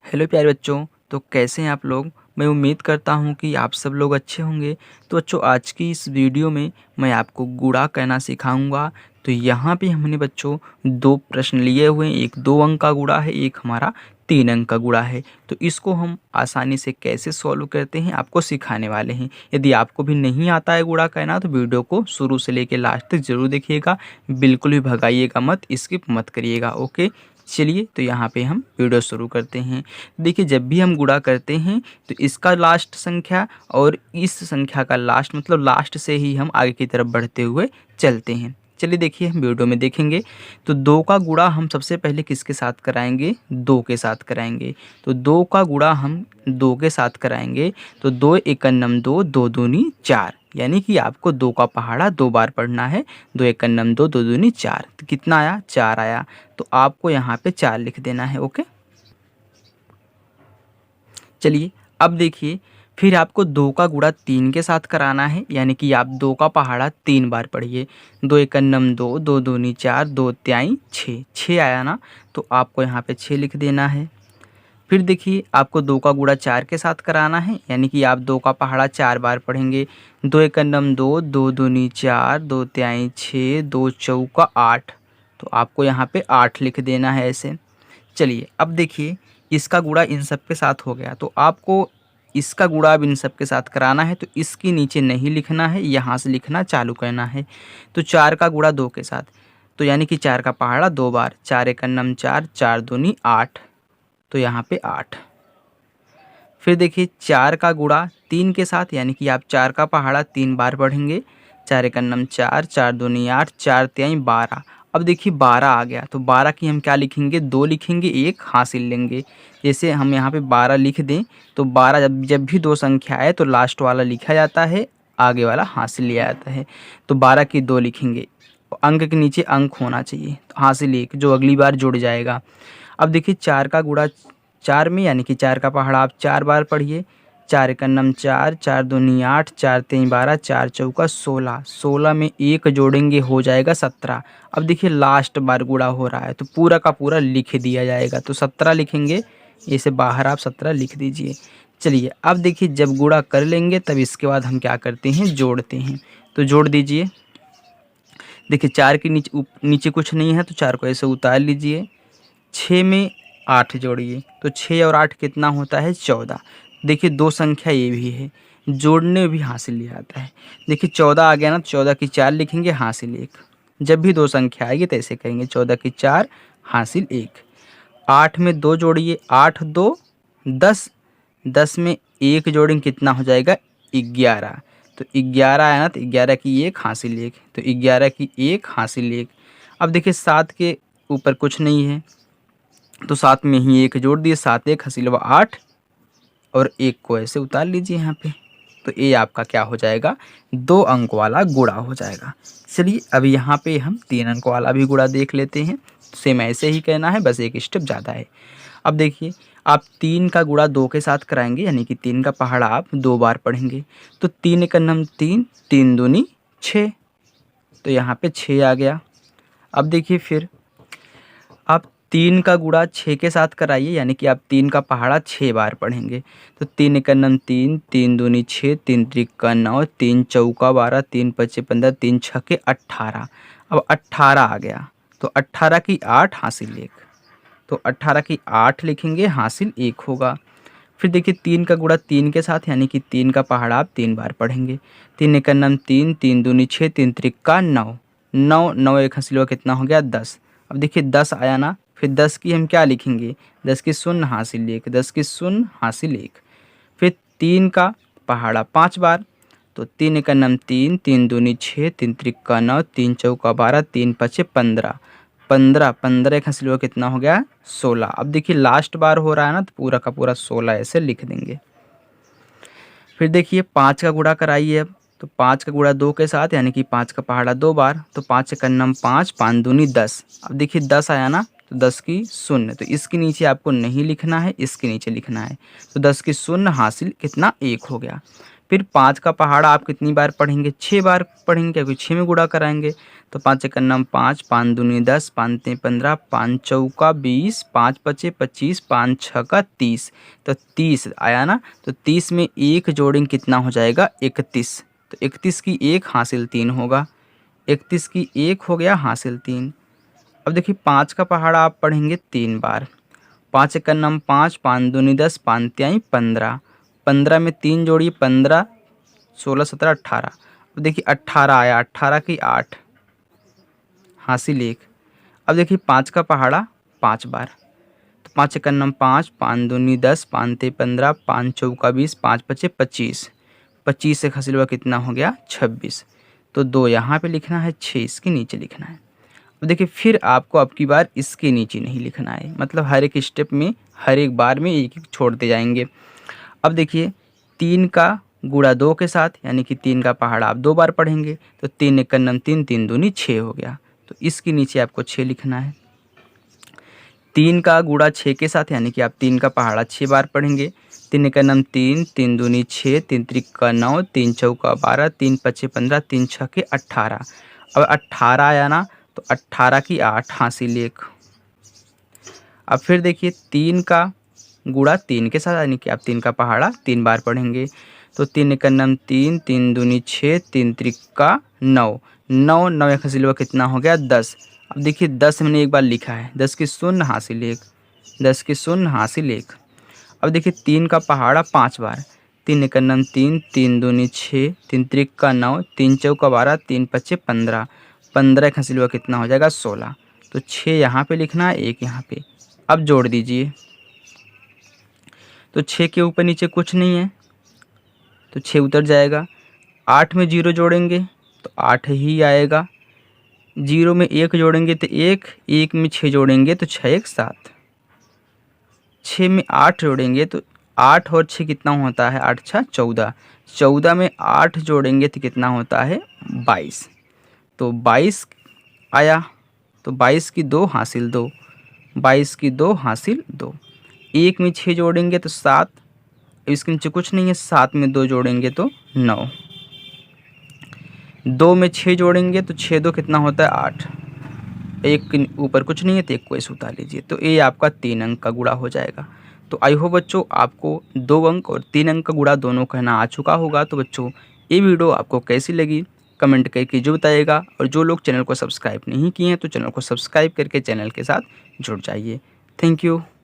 Hello प्यारे बच्चों। तो कैसे हैं आप लोग। मैं उम्मीद करता हूं कि आप सब लोग अच्छे होंगे। तो बच्चों, आज की इस वीडियो में मैं आपको गुणा कहना सिखाऊंगा। तो यहाँ पे हमने बच्चों दो प्रश्न लिए हुए हैं। एक 2 अंक का गुणा है, एक हमारा 3 अंक का गुणा है। तो इसको हम आसानी से कैसे सॉल्व करते हैं आपको सिखाने वाले हैं। यदि आपको भी नहीं आता है गुणा कहना तो वीडियो को शुरू से लेकर लास्ट तक जरूर देखिएगा। बिल्कुल भी भगाइएगा मत, स्किप मत करिएगा। ओके, चलिए तो यहाँ पे हम वीडियो शुरू करते हैं। देखिए, जब भी हम गुणा करते हैं तो इसका लास्ट संख्या और इस संख्या का लास्ट, मतलब लास्ट से ही हम आगे की तरफ बढ़ते हुए चलते हैं। चलिए देखिए, हम वीडियो में देखेंगे। तो 2 का गुणा हम सबसे पहले किसके साथ कराएंगे? 2 के साथ कराएंगे। तो 2 का गुणा हम 2 के साथ कराएंगे। तो 2 एकन्नम 2, 2 दूनी 4, यानी कि आपको 2 का पहाड़ा 2 बार पढ़ना है। 2 एकन्नम 2, 2 दूनी 4। तो कितना आया? 4 आया। तो आपको यहाँ पे 4 लिख देना है। ओके, चलिए अब देखिए, फिर आपको 2 का गुणा 3 के साथ कराना है, यानी कि आप 2 का पहाड़ा 3 बार पढ़िए। 2 एकन्नम 2, 2 दूनी 4, 2 त्याई 6, 6 आया ना। तो आपको यहाँ पे 6 लिख देना है। फिर देखिए, आपको 2 का गुणा 4 के साथ कराना है, यानी कि आप 2 का पहाड़ा 4 बार पढ़ेंगे। 2 एकन्नम 2, 2 दूनी 4, 2 त्याई 6, 2 चौका 8। तो आपको यहाँ पे 8 लिख देना है ऐसे। चलिए अब देखिए, इसका गुणा इन सब के साथ हो गया। तो आपको इसका गुणा अब इन सब के साथ कराना है। तो इसके नीचे नहीं लिखना है, यहाँ से लिखना चालू करना है। तो 4 का गुणा 2 के साथ, तो यानी कि 4 का पहाड़ा 2 बार। 4 एकन्नम 4, 4 दूनी 8। तो यहाँ पे 8। फिर देखिए, 4 का गुणा 3 के साथ, यानी कि आप 4 का पहाड़ा 3 बार पढ़ेंगे। 4 एकन्नम 4, 4 दूनी 8, 4 त्याई 12। अब देखिए 12 आ गया। तो 12 की हम क्या लिखेंगे? 2 लिखेंगे, 1 हासिल लेंगे। जैसे हम यहाँ पे 12 लिख दें तो 12 जब जब भी 2 संख्या आए तो लास्ट वाला लिखा जाता है, आगे वाला हासिल लिया जाता है। तो 12 की 2 लिखेंगे। अंक के नीचे अंक होना चाहिए, तो हासिल 1 जो अगली बार जुड़ जाएगा। अब देखिए, 4 का गुणा 4 में, यानी कि 4 का पहाड़ा आप 4 बार पढ़िए। 4 एकन्नम 4, 4 दूनी 8, 4 तीन 12, 4 चौका 16। 16 में 1 जोड़ेंगे हो जाएगा 17। अब देखिए, लास्ट बार गुणा हो रहा है तो पूरा का पूरा लिख दिया जाएगा। तो 17 लिखेंगे, इसे बाहर आप 17 लिख दीजिए। चलिए अब देखिए, जब गुणा कर लेंगे तब इसके बाद हम क्या करते हैं? जोड़ते हैं। तो जोड़ दीजिए। देखिए, 4 के नीचे नीचे कुछ नहीं है तो 4 को ऐसे उतार लीजिए। 6 में 8 जोड़िए, तो 6 और 8 कितना होता है? 14। देखिए, 2 संख्या ये भी है, जोड़ने में भी हासिल लिया जाता है। देखिए 14 आ गया ना, तो 14 की 4 लिखेंगे, हासिल 1। जब भी 2 संख्या आएगी तो ऐसे करेंगे, 14 की 4 हासिल 1। 8 में 2 जोड़िए, 8 2 10। 10 में 1 जोड़ेंगे, कितना हो जाएगा? 11। तो 11 आया ना, तो 11 की 1 हासिल 1। तो 11 की 1 हासिल 1। अब देखिए, 7 के ऊपर कुछ नहीं है तो 7 में ही 1 जोड़ दिए, 7 1 हसीलवा 8, और 1 को ऐसे उतार लीजिए यहाँ पे। तो ये आपका क्या हो जाएगा? 2 अंक वाला गुणा हो जाएगा। चलिए अब यहाँ पे हम 3 अंक वाला भी गुणा देख लेते हैं। सेम ऐसे ही कहना है, बस एक स्टेप ज़्यादा है। अब देखिए, आप 3 का गुणा 2 के साथ कराएंगे, यानी कि 3 का पहाड़ा आप 2 बार पढ़ेंगे। तो 3 एकन्नम 3, 3 दूनी 6। तो यहाँ पे 6 आ गया। अब देखिए, फिर आप 3 का गुणा 6 के साथ कराइए, यानी कि आप 3 का पहाड़ा 6 बार पढ़ेंगे। तो 3 एकन्नम 3, 3 दूनी 6, 3 त्रिका 9, 3 चौका 12, 3 पच्चे 15, 3 छक्के 18। अब 18 आ गया। तो 18 की 8 हासिल 1। तो 18 की 8 लिखेंगे, हासिल 1 होगा। फिर देखिए, 3 का गुणा 3 के साथ, यानी कि 3 का पहाड़ा आप 3 बार पढ़ेंगे। 3 एकन्नम 3, 3 दूनी 6, 3 त्रिका 9। 9 9 एक हंसिलवा कितना हो गया? 10। अब देखिए 10 आया ना, फिर 10 की हम क्या लिखेंगे? 10 की शून्य हासिल 1, 10 की शून्य हासिल 1। फिर 3 का पहाड़ा 5 बार। तो 3 एकन्नम 3, 3 दूनी 6, 3 त्रिका 9, 3 चौका 12, 3 पचे 15। 15 15 एक हंसिलवा कितना हो गया? 16। अब देखिए, लास्ट बार हो रहा है ना, तो पूरा का पूरा 16 ऐसे लिख देंगे। फिर देखिए, 5 का गुणा कराइए अब। तो 5 का गुणा 2 के साथ, यानी कि 5 का पहाड़ा 2 बार। तो 5 एकन्नम 5, 5 दूनी 10। अब देखिए 10 आया ना, तो 10 की शून्य, तो इसके नीचे आपको नहीं लिखना है, इसके नीचे लिखना है। तो 10 की शून्य हासिल कितना? 1 हो गया। फिर 5 का पहाड़ा आप कितनी बार पढ़ेंगे? 6 बार पढ़ेंगे, क्योंकि 6 में गुणा कराएंगे। तो 5 एक नम 5, 5 दूनी 10, 5 तीन 15, 5 चौका 20, 5 पचे 25, 5 छक्का 30। तो 30 आया ना, तो 30 में 1 जोड़ेंगे कितना हो जाएगा? 31। तो 31 की 1 हासिल 3 होगा, 31 की 1 हो गया हासिल 3। अब देखिए 5 का पहाड़ा आप पढ़ेंगे 3 बार। 5 एक नम 5, 5 दूनी 10, 5 तिहाई 15, 15 में 3 जोड़िए 15, 16 17 18। अब देखिए 18 आया, 18 की 8 हासिल 1। अब देखिए 5 का पहाड़ा 5 बार। तो 5 एक नम 5, 5 दूनी 10, 5 ते 15, 5 चौका 20, 5 पचे 25, 25 से हासिल हुआ कितना हो गया? 26। तो 2 यहाँ पे लिखना है, 6 इसके नीचे लिखना है। अब देखिए फिर आपको अब की बार इसके नीचे नहीं लिखना है, मतलब हर एक स्टेप में हर एक बार में एक एक छोड़ते जाएंगे। अब देखिए 3 का गुणा 2 के साथ, यानी कि 3 का पहाड़ा आप 2 बार पढ़ेंगे। तो 3 एक नम 3, 3 दूनी 6 हो गया। तो इसके नीचे आपको 6 लिखना है। 3 का गुणा 6 के साथ, यानी कि आप 3 का पहाड़ा 6 बार पढ़ेंगे। 3 एक नम 3, 3 दूनी 6, 3 त्रिका 9, 3 चौका 12, 3 पचे 15, 3 छक्के 18। अब 18 आया ना, तो 18 की 8 हासिल 1। अब फिर देखिए 3 का गुणा 3 के साथ, यानी कि आप 3 का पहाड़ा 3 बार पढ़ेंगे। तो 3 एक नम 3, 3 दूनी 6, 3 त्रिका 9, 9 9 एक हासिल हुआ कितना हो गया? 10। अब देखिए 10 मैंने एक बार लिखा है, 10 की 0 हासिल 1, 10 की 0 हासिल 1। अब देखिए 3 का पहाड़ा 5 बार। 3 एक नम 3, 3 दूनी 6, 3 त्रिका 9, 3 चौका 12, 3 पचे 15, 15 एक हासिल हुआ कितना हो जाएगा? 16। तो 6 यहाँ पे लिखना है, 1 यहाँ पे। अब जोड़ दीजिए। तो 6 के ऊपर नीचे कुछ नहीं है, तो 6 उतर जाएगा। 8 में 0 जोड़ेंगे तो 8 ही आएगा। 0 में 1 जोड़ेंगे तो 1, 1 में 6 जोड़ेंगे तो 6 एक 7, 6 में 8 जोड़ेंगे तो 8 और 6 कितना होता है? 8 6 14, 14 में 8 जोड़ेंगे तो कितना होता है? 22। तो 22 आया, तो 22 की 2 हासिल 2, 22 की 2 हासिल 2। 1 में 6 जोड़ेंगे तो 7, इसके नीचे कुछ नहीं है। 7 में 2 जोड़ेंगे तो 9, 2 में 6 जोड़ेंगे तो 6 2 कितना होता है? 8। 1 के ऊपर कुछ नहीं है, तो 1 को ऐसे उतार लीजिए। तो ये आपका 3 अंक का गुणा हो जाएगा। तो आई होप बच्चों आपको 2 अंक और 3 अंक का गुणा दोनों कहना आ चुका होगा। तो बच्चों ये वीडियो आपको कैसी लगी कमेंट करके जो बताइएगा, और जो लोग चैनल को सब्सक्राइब नहीं किए हैं तो चैनल को सब्सक्राइब करके चैनल के साथ जुड़ जाइए। Thank you.